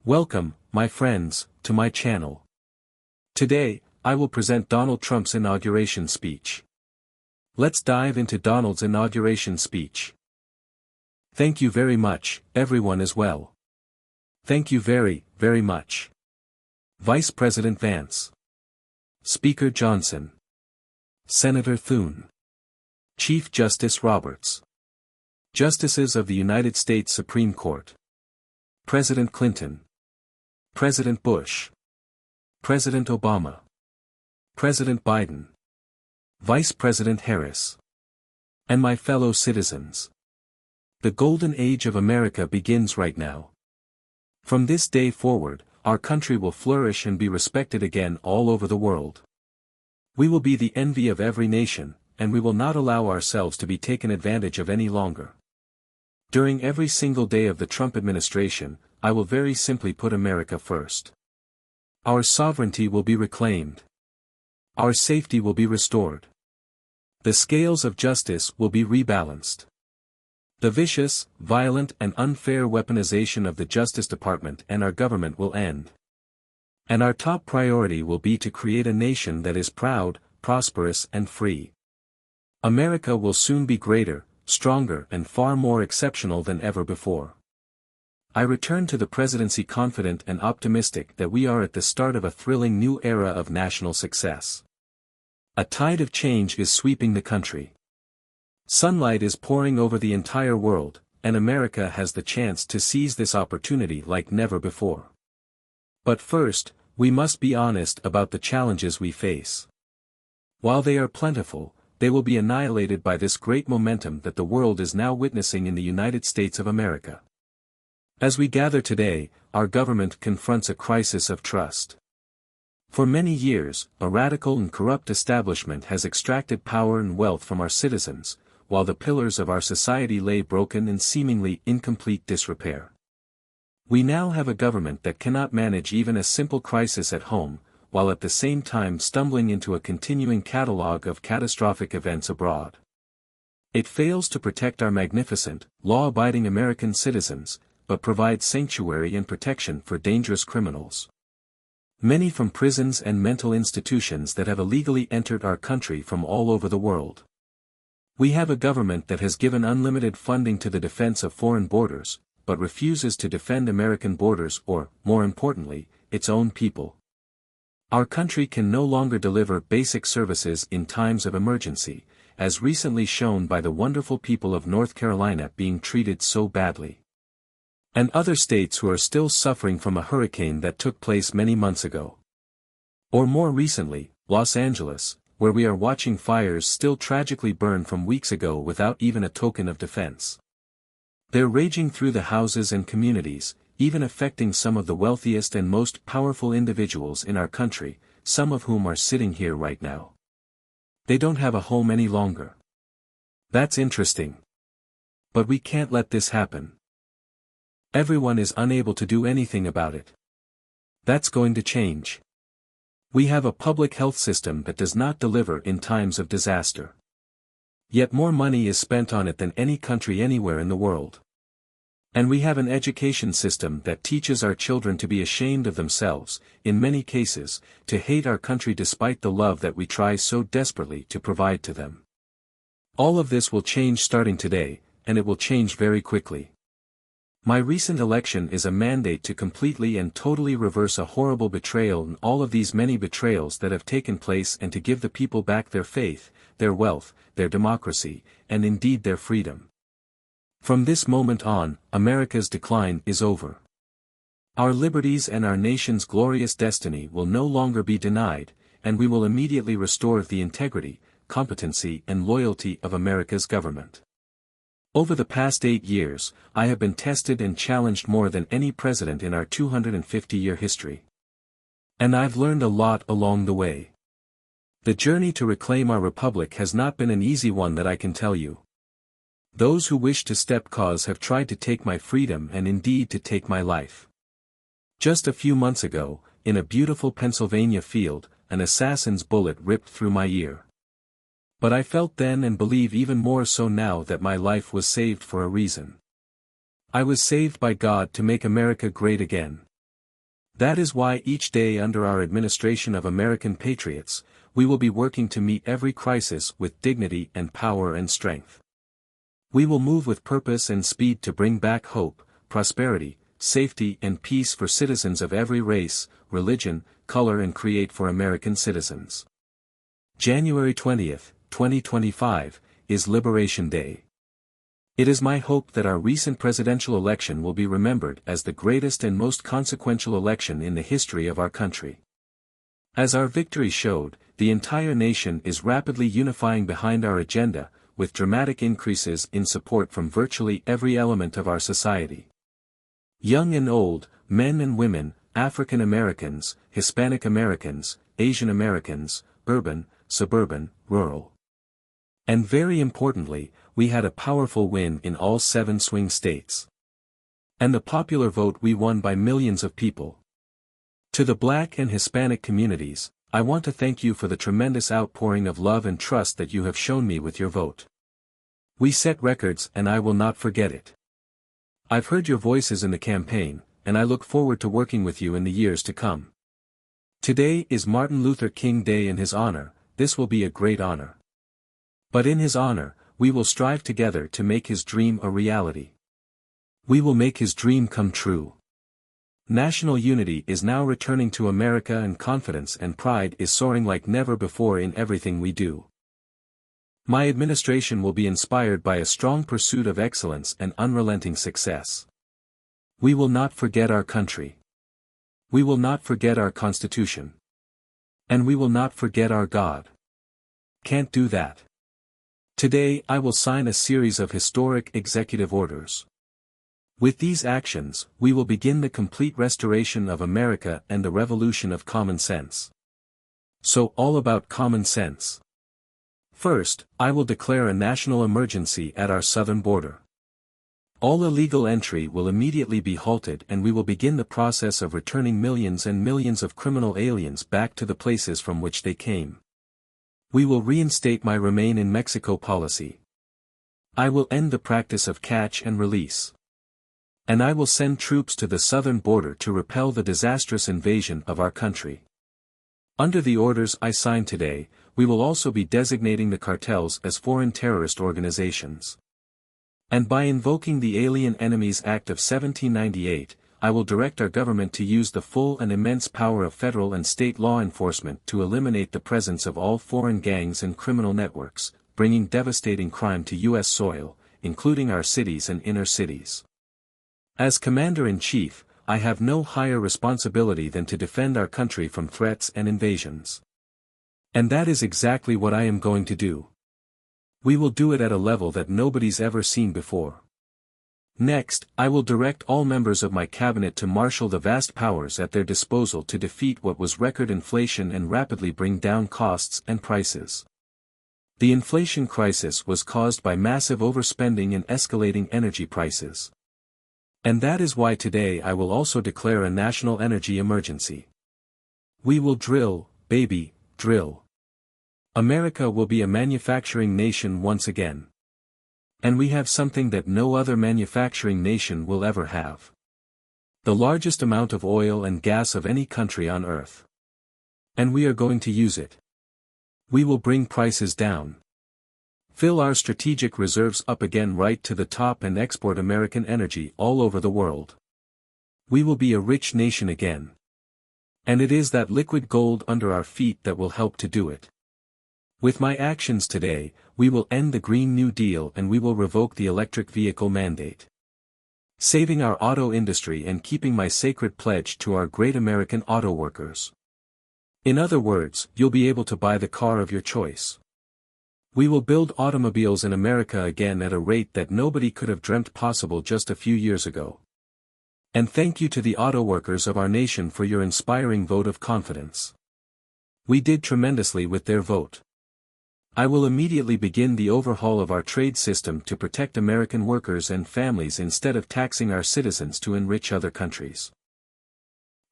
Welcome, my friends, to my channel. Today, I will present Donald Trump's inauguration speech. Let's dive into Donald's inauguration speech. Thank you very much, everyone as well. Thank you very, very much. Vice President Vance. Speaker Johnson. Senator Thune. Chief Justice Roberts. Justices of the United States Supreme Court. President Clinton. President Bush. President Obama. President Biden. Vice President Harris. And my fellow citizens. The golden age of America begins right now. From this day forward, our country will flourish and be respected again all over the world. We will be the envy of every nation, and we will not allow ourselves to be taken advantage of any longer. During every single day of the Trump administration, I will very simply put America first. Our sovereignty will be reclaimed. Our safety will be restored. The scales of justice will be rebalanced. The vicious, violent and unfair weaponization of the Justice Department and our government will end. And our top priority will be to create a nation that is proud, prosperous and free. America will soon be greater, stronger and far more exceptional than ever before. I return to the presidency confident and optimistic that we are at the start of a thrilling new era of national success. A tide of change is sweeping the country. Sunlight is pouring over the entire world, and America has the chance to seize this opportunity like never before. But first, we must be honest about the challenges we face. While they are plentiful, they will be annihilated by this great momentum that the world is now witnessing in the United States of America. As we gather today, our government confronts a crisis of trust. For many years, a radical and corrupt establishment has extracted power and wealth from our citizens, while the pillars of our society lay broken and seemingly incomplete disrepair. We now have a government that cannot manage even a simple crisis at home, while at the same time stumbling into a continuing catalogue of catastrophic events abroad. It fails to protect our magnificent, law-abiding American citizens, but provides sanctuary and protection for dangerous criminals. Many from prisons and mental institutions that have illegally entered our country from all over the world. We have a government that has given unlimited funding to the defense of foreign borders, but refuses to defend American borders or, more importantly, its own people. Our country can no longer deliver basic services in times of emergency, as recently shown by the wonderful people of North Carolina being treated so badly. And other states who are still suffering from a hurricane that took place many months ago. Or more recently, Los Angeles, where we are watching fires still tragically burn from weeks ago without even a token of defense. They're raging through the houses and communities, even affecting some of the wealthiest and most powerful individuals in our country, some of whom are sitting here right now. They don't have a home any longer. That's interesting. But we can't let this happen. Everyone is unable to do anything about it. That's going to change. We have a public health system that does not deliver in times of disaster. Yet more money is spent on it than any country anywhere in the world. And we have an education system that teaches our children to be ashamed of themselves, in many cases, to hate our country despite the love that we try so desperately to provide to them. All of this will change starting today, and it will change very quickly. My recent election is a mandate to completely and totally reverse a horrible betrayal and all of these many betrayals that have taken place and to give the people back their faith, their wealth, their democracy, and indeed their freedom. From this moment on, America's decline is over. Our liberties and our nation's glorious destiny will no longer be denied, and we will immediately restore the integrity, competency and loyalty of America's government. Over the past 8 years, I have been tested and challenged more than any president in our 250-year history. And I've learned a lot along the way. The journey to reclaim our republic has not been an easy one, that I can tell you. Those who wish to step cause have tried to take my freedom and indeed to take my life. Just a few months ago, in a beautiful Pennsylvania field, an assassin's bullet ripped through my ear. But I felt then and believe even more so now that my life was saved for a reason. I was saved by God to make America great again. That is why each day under our administration of American patriots, we will be working to meet every crisis with dignity and power and strength. We will move with purpose and speed to bring back hope, prosperity, safety and peace for citizens of every race, religion, color and create for American citizens. January 20th, 2025, is Liberation Day. It is my hope that our recent presidential election will be remembered as the greatest and most consequential election in the history of our country. As our victory showed, the entire nation is rapidly unifying behind our agenda, with dramatic increases in support from virtually every element of our society. Young and old, men and women, African Americans, Hispanic Americans, Asian Americans, urban, suburban, rural. And very importantly, we had a powerful win in all 7 swing states. And the popular vote we won by millions of people. To the Black and Hispanic communities, I want to thank you for the tremendous outpouring of love and trust that you have shown me with your vote. We set records and I will not forget it. I've heard your voices in the campaign, and I look forward to working with you in the years to come. Today is Martin Luther King Day. In his honor, this will be a great honor. But in his honor, we will strive together to make his dream a reality. We will make his dream come true. National unity is now returning to America and confidence and pride is soaring like never before in everything we do. My administration will be inspired by a strong pursuit of excellence and unrelenting success. We will not forget our country. We will not forget our Constitution. And we will not forget our God. Can't do that. Today I will sign a series of historic executive orders. With these actions, we will begin the complete restoration of America and the revolution of common sense. So all about common sense. First, I will declare a national emergency at our southern border. All illegal entry will immediately be halted and we will begin the process of returning millions and millions of criminal aliens back to the places from which they came. We will reinstate my Remain in Mexico policy. I will end the practice of catch and release. And I will send troops to the southern border to repel the disastrous invasion of our country. Under the orders I sign today, we will also be designating the cartels as foreign terrorist organizations. And by invoking the Alien Enemies Act of 1798, I will direct our government to use the full and immense power of federal and state law enforcement to eliminate the presence of all foreign gangs and criminal networks, bringing devastating crime to U.S. soil, including our cities and inner cities. As Commander-in-Chief, I have no higher responsibility than to defend our country from threats and invasions. And that is exactly what I am going to do. We will do it at a level that nobody's ever seen before. Next, I will direct all members of my cabinet to marshal the vast powers at their disposal to defeat what was record inflation and rapidly bring down costs and prices. The inflation crisis was caused by massive overspending and escalating energy prices. And that is why today I will also declare a national energy emergency. We will drill, baby, drill. America will be a manufacturing nation once again. And we have something that no other manufacturing nation will ever have. The largest amount of oil and gas of any country on earth. And we are going to use it. We will bring prices down. Fill our strategic reserves up again right to the top and export American energy all over the world. We will be a rich nation again. And it is that liquid gold under our feet that will help to do it. With my actions today, we will end the Green New Deal and we will revoke the electric vehicle mandate. Saving our auto industry and keeping my sacred pledge to our great American auto workers. In other words, you'll be able to buy the car of your choice. We will build automobiles in America again at a rate that nobody could have dreamt possible just a few years ago. And thank you to the auto workers of our nation for your inspiring vote of confidence. We did tremendously with their vote. I will immediately begin the overhaul of our trade system to protect American workers and families instead of taxing our citizens to enrich other countries.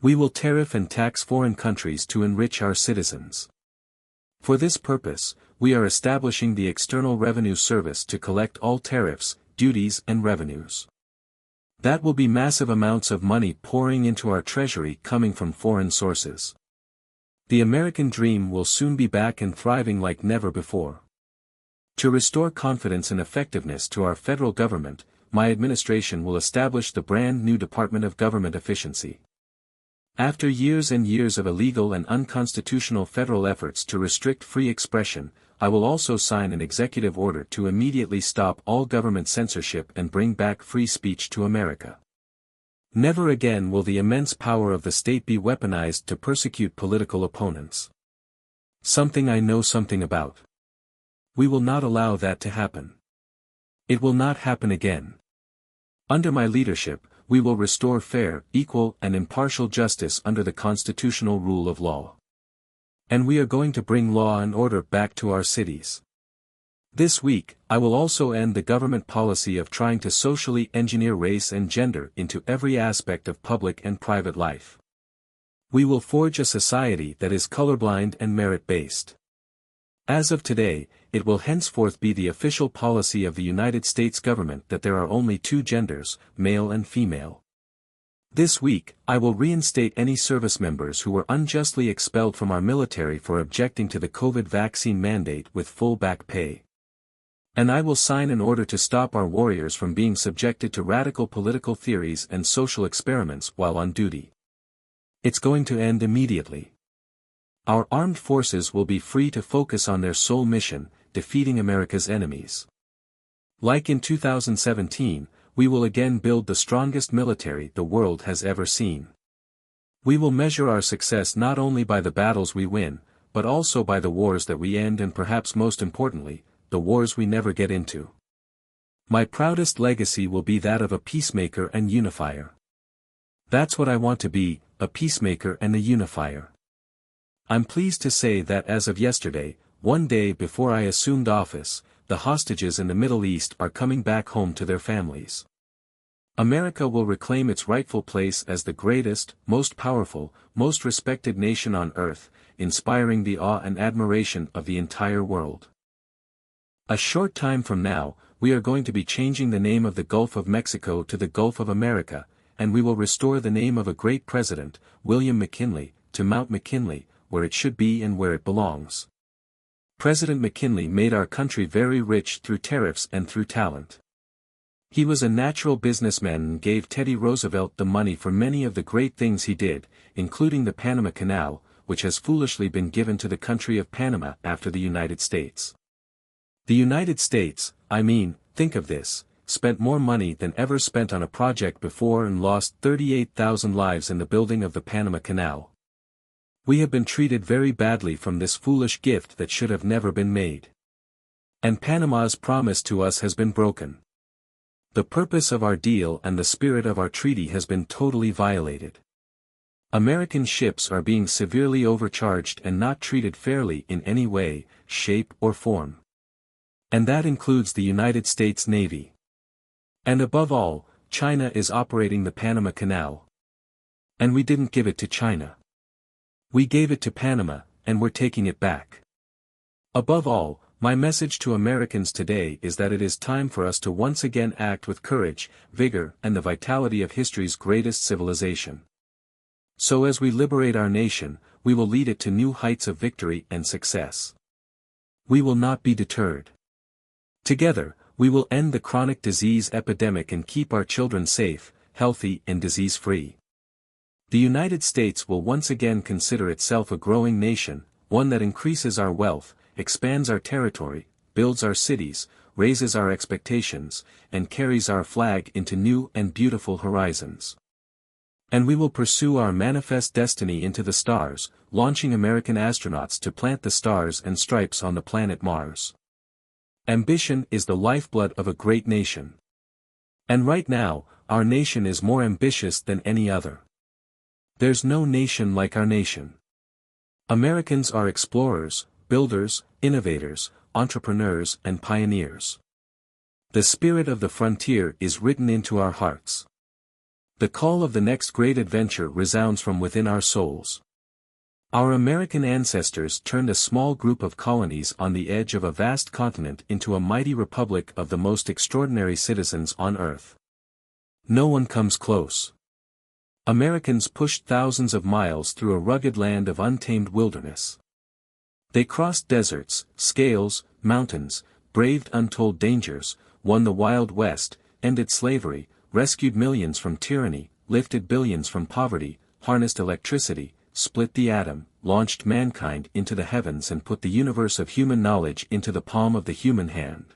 We will tariff and tax foreign countries to enrich our citizens. For this purpose, we are establishing the External Revenue Service to collect all tariffs, duties and revenues. That will be massive amounts of money pouring into our treasury coming from foreign sources. The American dream will soon be back and thriving like never before. To restore confidence and effectiveness to our federal government, my administration will establish the brand new Department of Government Efficiency. After years and years of illegal and unconstitutional federal efforts to restrict free expression, I will also sign an executive order to immediately stop all government censorship and bring back free speech to America. Never again will the immense power of the state be weaponized to persecute political opponents. Something I know something about. We will not allow that to happen. It will not happen again. Under my leadership, we will restore fair, equal, and impartial justice under the constitutional rule of law. And we are going to bring law and order back to our cities. This week, I will also end the government policy of trying to socially engineer race and gender into every aspect of public and private life. We will forge a society that is colorblind and merit-based. As of today, it will henceforth be the official policy of the United States government that there are only two genders, male and female. This week, I will reinstate any service members who were unjustly expelled from our military for objecting to the COVID vaccine mandate with full back pay. And I will sign an order to stop our warriors from being subjected to radical political theories and social experiments while on duty. It's going to end immediately. Our armed forces will be free to focus on their sole mission, defeating America's enemies. Like in 2017, we will again build the strongest military the world has ever seen. We will measure our success not only by the battles we win, but also by the wars that we end and perhaps most importantly, the wars we never get into. My proudest legacy will be that of a peacemaker and unifier. That's what I want to be, a peacemaker and a unifier. I'm pleased to say that as of yesterday, one day before I assumed office, the hostages in the Middle East are coming back home to their families. America will reclaim its rightful place as the greatest, most powerful, most respected nation on earth, inspiring the awe and admiration of the entire world. A short time from now, we are going to be changing the name of the Gulf of Mexico to the Gulf of America, and we will restore the name of a great president, William McKinley, to Mount McKinley, where it should be and where it belongs. President McKinley made our country very rich through tariffs and through talent. He was a natural businessman and gave Teddy Roosevelt the money for many of the great things he did, including the Panama Canal, which has foolishly been given to the country of Panama after the United States. The United States, think of this, spent more money than ever spent on a project before and lost 38,000 lives in the building of the Panama Canal. We have been treated very badly from this foolish gift that should have never been made. And Panama's promise to us has been broken. The purpose of our deal and the spirit of our treaty has been totally violated. American ships are being severely overcharged and not treated fairly in any way, shape or form. And that includes the United States Navy. And above all, China is operating the Panama Canal. And we didn't give it to China. We gave it to Panama, and we're taking it back. Above all, my message to Americans today is that it is time for us to once again act with courage, vigor, and the vitality of history's greatest civilization. So as we liberate our nation, we will lead it to new heights of victory and success. We will not be deterred. Together, we will end the chronic disease epidemic and keep our children safe, healthy, and disease-free. The United States will once again consider itself a growing nation, one that increases our wealth, expands our territory, builds our cities, raises our expectations, and carries our flag into new and beautiful horizons. And we will pursue our manifest destiny into the stars, launching American astronauts to plant the stars and stripes on the planet Mars. Ambition is the lifeblood of a great nation. And right now, our nation is more ambitious than any other. There's no nation like our nation. Americans are explorers, builders, innovators, entrepreneurs, and pioneers. The spirit of the frontier is written into our hearts. The call of the next great adventure resounds from within our souls. Our American ancestors turned a small group of colonies on the edge of a vast continent into a mighty republic of the most extraordinary citizens on earth. No one comes close. Americans pushed thousands of miles through a rugged land of untamed wilderness. They crossed deserts, scales, mountains, braved untold dangers, won the Wild West, ended slavery, rescued millions from tyranny, lifted billions from poverty, harnessed electricity, split the atom, launched mankind into the heavens and put the universe of human knowledge into the palm of the human hand.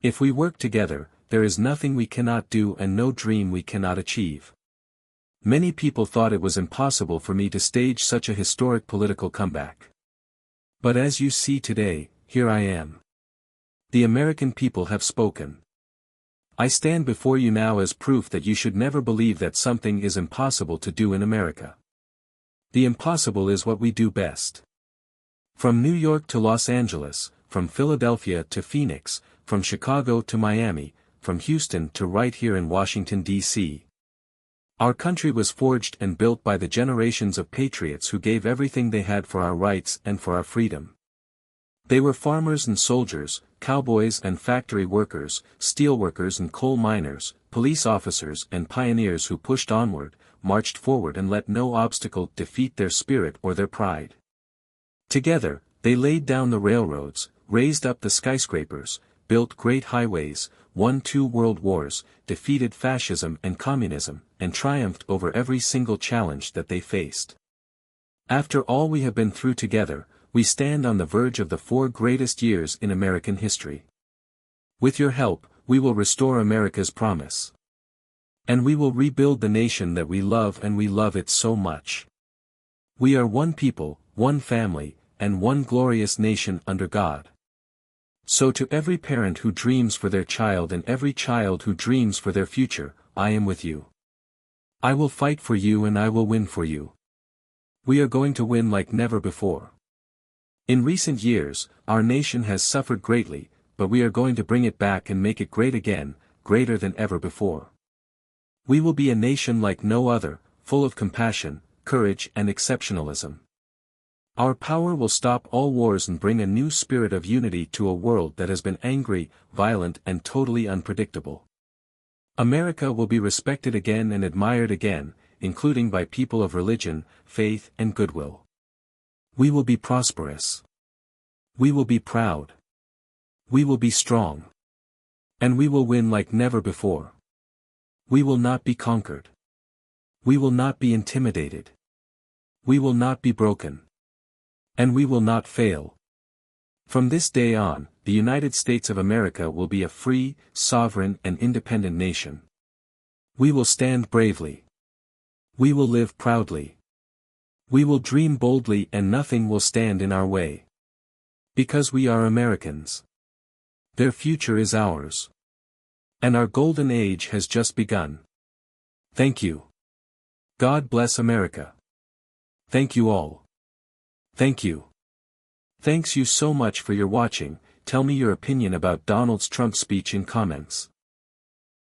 If we work together, there is nothing we cannot do and no dream we cannot achieve. Many people thought it was impossible for me to stage such a historic political comeback. But as you see today, here I am. The American people have spoken. I stand before you now as proof that you should never believe that something is impossible to do in America. The impossible is what we do best. From New York to Los Angeles, from Philadelphia to Phoenix, from Chicago to Miami, from Houston to right here in Washington, D.C. Our country was forged and built by the generations of patriots who gave everything they had for our rights and for our freedom. They were farmers and soldiers, cowboys and factory workers, steelworkers and coal miners, police officers and pioneers who pushed onward, marched forward and let no obstacle defeat their spirit or their pride. Together, they laid down the railroads, raised up the skyscrapers, built great highways, won 2 world wars, defeated fascism and communism, and triumphed over every single challenge that they faced. After all we have been through together, we stand on the verge of the 4 greatest years in American history. With your help, we will restore America's promise. And we will rebuild the nation that we love, and we love it so much. We are one people, one family, and one glorious nation under God. So to every parent who dreams for their child and every child who dreams for their future, I am with you. I will fight for you and I will win for you. We are going to win like never before. In recent years, our nation has suffered greatly, but we are going to bring it back and make it great again, greater than ever before. We will be a nation like no other, full of compassion, courage and exceptionalism. Our power will stop all wars and bring a new spirit of unity to a world that has been angry, violent and totally unpredictable. America will be respected again and admired again, including by people of religion, faith and goodwill. We will be prosperous. We will be proud. We will be strong. And we will win like never before. We will not be conquered. We will not be intimidated. We will not be broken. And we will not fail. From this day on, the United States of America will be a free, sovereign and independent nation. We will stand bravely. We will live proudly. We will dream boldly and nothing will stand in our way. Because we are Americans. Their future is ours. And our golden age has just begun. Thank you. God bless America. Thank you all. Thank you. Thanks you so much for your watching. Tell me your opinion about Donald Trump's speech in comments.